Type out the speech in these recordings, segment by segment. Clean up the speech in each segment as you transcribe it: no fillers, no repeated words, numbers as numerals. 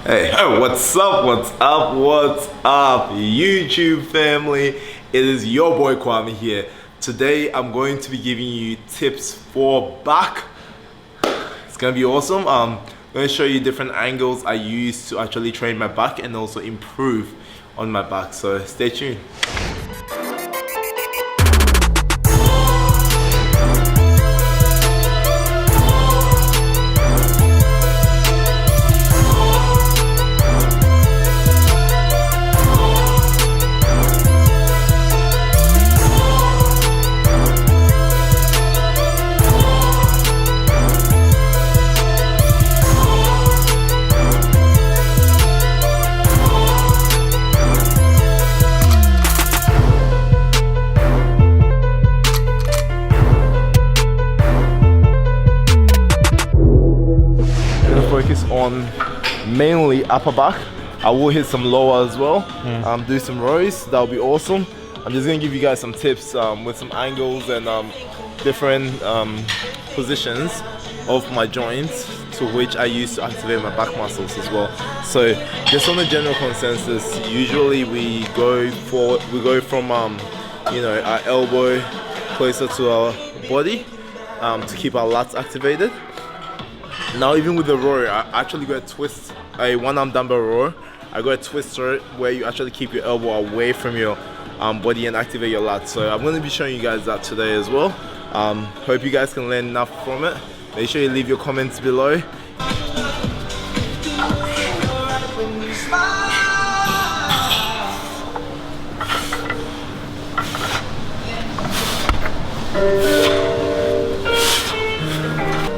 Hey, what's up, YouTube family? It is your boy Kwame here. Today, I'm going to be giving you tips for back. It's gonna be awesome. I'm gonna show you different angles I use to actually train my back and also improve on my back. So stay tuned. Focus on mainly upper back. I will hit some lower as well. Do some rows. That'll be awesome. I'm just gonna give you guys some tips with some angles and different positions of my joints to which I use to activate my back muscles as well. So just on a general consensus, usually we go from you know, our elbow closer to our body to keep our lats activated. Now, even with the row, I actually got a twist, a one-arm dumbbell row. I got a twister where you actually keep your elbow away from your body and activate your lats. So I'm going to be showing you guys that today as well. Hope you guys can learn enough from it. Make sure you leave your comments below.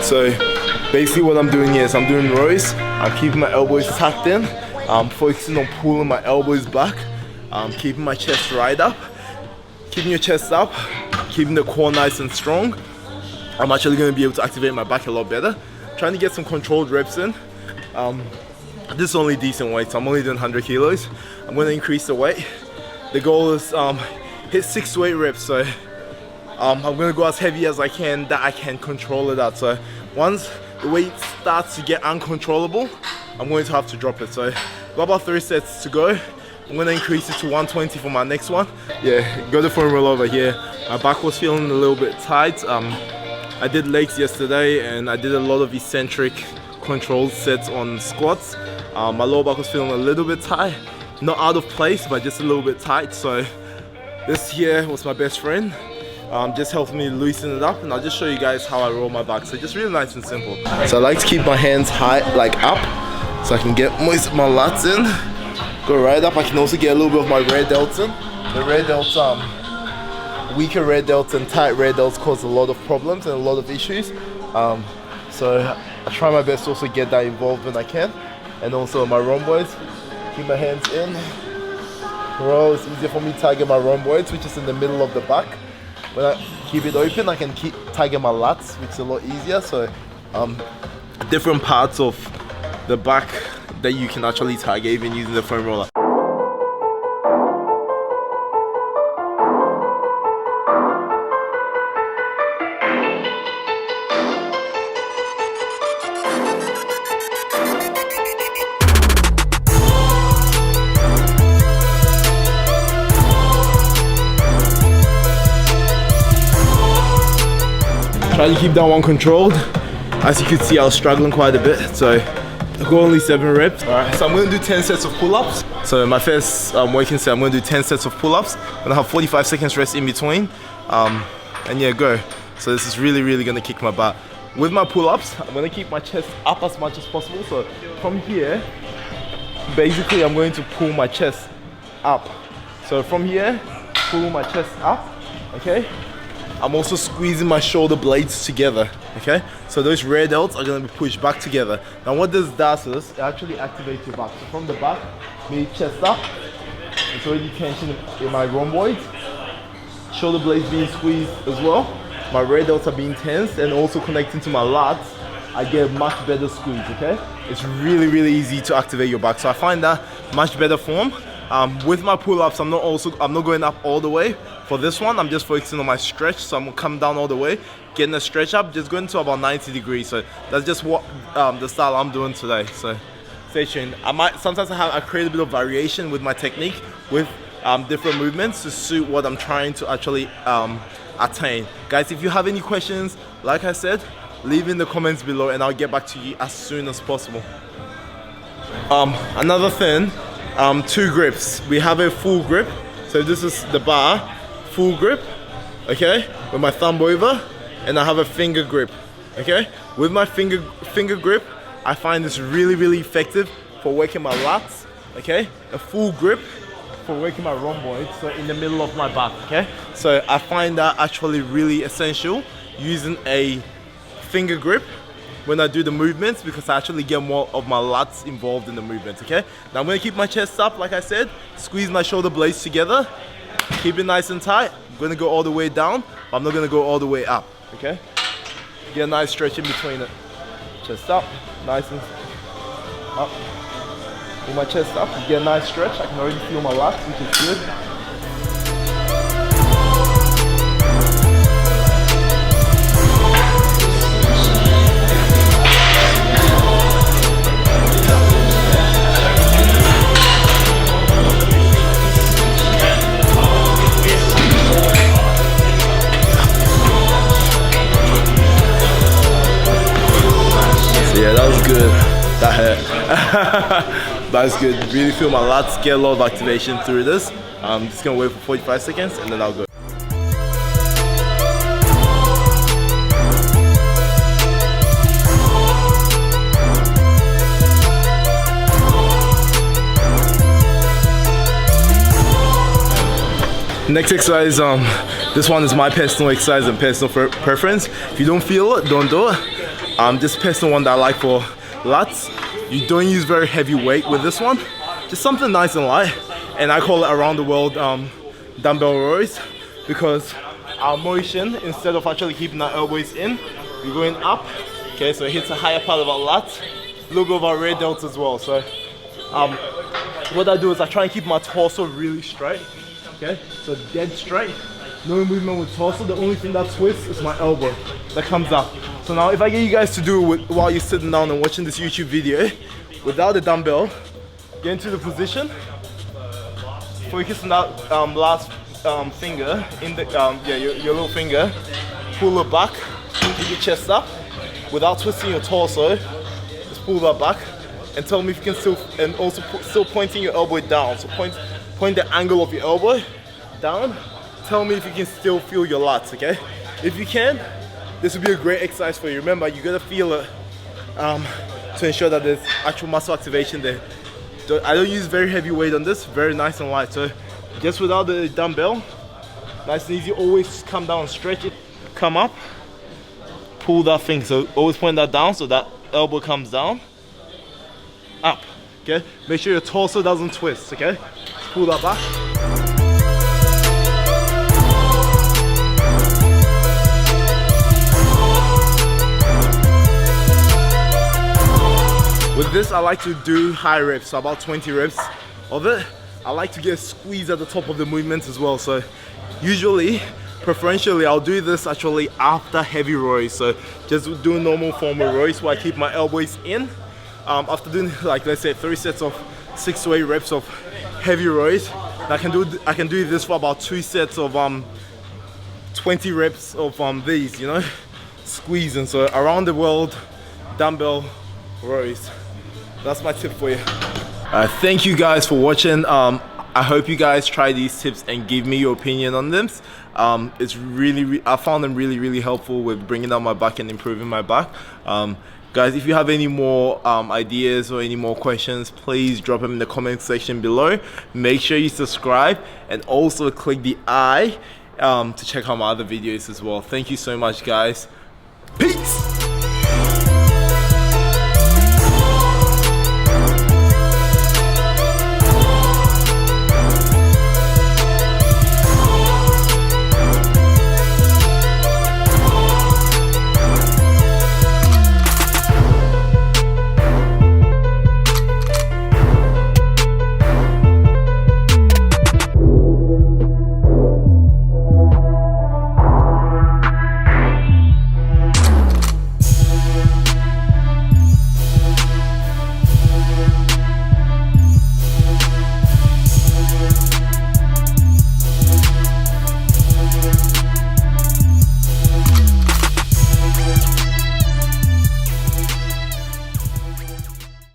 So basically what I'm doing here is I'm doing rows. I'm keeping my elbows tucked in. I'm focusing on pulling my elbows back. Keeping my chest right up. Keeping your chest up. Keeping the core nice and strong. I'm actually going to be able to activate my back a lot better. Trying to get some controlled reps in. This is only decent weight, so I'm only doing 100 kilos. I'm going to increase the weight. The goal is hit 6 to 8 reps. So I'm going to go as heavy as I can, that I can control it out. So once the weight starts to get uncontrollable, I'm going to have to drop it. So got about 3 sets to go. I'm going to increase it to 120 for my next one. Yeah, got the foam roll over here. My back was feeling a little bit tight. I did legs yesterday and I did a lot of eccentric controlled sets on squats. My lower back was feeling a little bit tight. Not out of place, but just a little bit tight. So this here was my best friend. Just helped me loosen it up, and I'll just show you guys how I roll my back. So just really nice and simple. So I like to keep my hands high, like up, so I can get most of my lats in. Go right up. I can also get a little bit of my rear delts in. The rear delts, weaker rear delts and tight rear delts cause a lot of problems and a lot of issues. So I try my best to also get that involved when I can. And also my rhomboids, keep my hands in. Roll. It's easier for me to target my rhomboids, which is in the middle of the back. When I keep it open, I can target my lats, which is a lot easier. So different parts of the back that you can actually target even using the foam roller. Try to keep that one controlled. As you can see, I was struggling quite a bit, so I got only 7 reps. Alright, so I'm going to do 10 sets of pull-ups. So my first working set, I'm going to do 10 sets of pull-ups. I'm going to have 45 seconds rest in between. And yeah, go. So this is really going to kick my butt. With my pull-ups, I'm going to keep my chest up as much as possible. So from here, basically I'm going to pull my chest up. So from here, pull my chest up, okay? I'm also squeezing my shoulder blades together, okay? So those rear delts are gonna be pushed back together. Now what this does is, it actually activates your back. So from the back, me chest up, it's already tension in my rhomboids. Shoulder blades being squeezed as well. My rear delts are being tensed and also connecting to my lats. I get a much better squeeze, okay? It's really easy to activate your back. So I find that much better form. With my pull-ups, I'm not going up all the way. For this one, I'm just focusing on my stretch, so I'm gonna come down all the way, getting the stretch up, just going to about 90 degrees. So that's just what the style I'm doing today. So stay tuned. Sometimes I create a bit of variation with my technique with different movements to suit what I'm trying to actually attain. Guys, if you have any questions, like I said, leave in the comments below and I'll get back to you as soon as possible. Another thing, 2 grips. We have a full grip, so this is the bar, full grip, okay, with my thumb over, and I have a finger grip, okay. With my finger grip, I find this really effective for working my lats, okay. A full grip for working my rhomboid, so in the middle of my back, okay. So I find that actually really essential using a finger grip when I do the movements, because I actually get more of my lats involved in the movements, okay? Now I'm gonna keep my chest up, like I said, squeeze my shoulder blades together, keep it nice and tight. I'm gonna go all the way down, but I'm not gonna go all the way up, okay? Get a nice stretch in between it. Chest up, nice and up. With my chest up, get a nice stretch. I can already feel my lats, which is good. Yeah, that was good. That hurt. That's good. Really feel my lats, get a lot of activation through this. I'm just gonna wait for 45 seconds and then I'll go. Next exercise, this one is my personal exercise and personal preference. If you don't feel it, don't do it. This personal one that I like for lats. You don't use very heavy weight with this one. Just something nice and light. And I call it around the world dumbbell rows, because our motion, instead of actually keeping our elbows in, we're going up. Okay, so it hits a higher part of our lats, a little bit of our rear delts as well. So what I do is I try and keep my torso really straight. Okay, so dead straight. No movement with torso. The only thing that twists is my elbow that comes up. So now if I get you guys to do it while you're sitting down and watching this YouTube video, without the dumbbell, get into the position, focus on that last finger, in the, your little finger, pull it back, keep your chest up, without twisting your torso, just pull that back, and tell me if you can still, and also still pointing your elbow down, so point the angle of your elbow down, tell me if you can still feel your lats, okay? If you can, this would be a great exercise for you. Remember, you gotta feel it to ensure that there's actual muscle activation there. I don't use very heavy weight on this, very nice and light. So just without the dumbbell, nice and easy, always come down, stretch it, come up, pull that thing. So always point that down so that elbow comes down, up, okay? Make sure your torso doesn't twist, okay? Pull that back. With this, I like to do high reps, so about 20 reps of it. I like to get a squeeze at the top of the movement as well. So usually, preferentially, I'll do this actually after heavy rows. So just do normal formal rows where I keep my elbows in. After doing, like, let's say 3 sets of 6 to 8 reps of heavy rows, I can do this for about 2 sets of 20 reps of these, you know, squeezing. So around the world dumbbell rows. That's my tip for you. Thank you guys for watching. I hope you guys try these tips and give me your opinion on them. It's I found them really helpful with bringing down my back and improving my back. Guys, if you have any more ideas or any more questions, please drop them in the comment section below. Make sure you subscribe and also click the I to check out my other videos as well. Thank you so much, guys. Peace.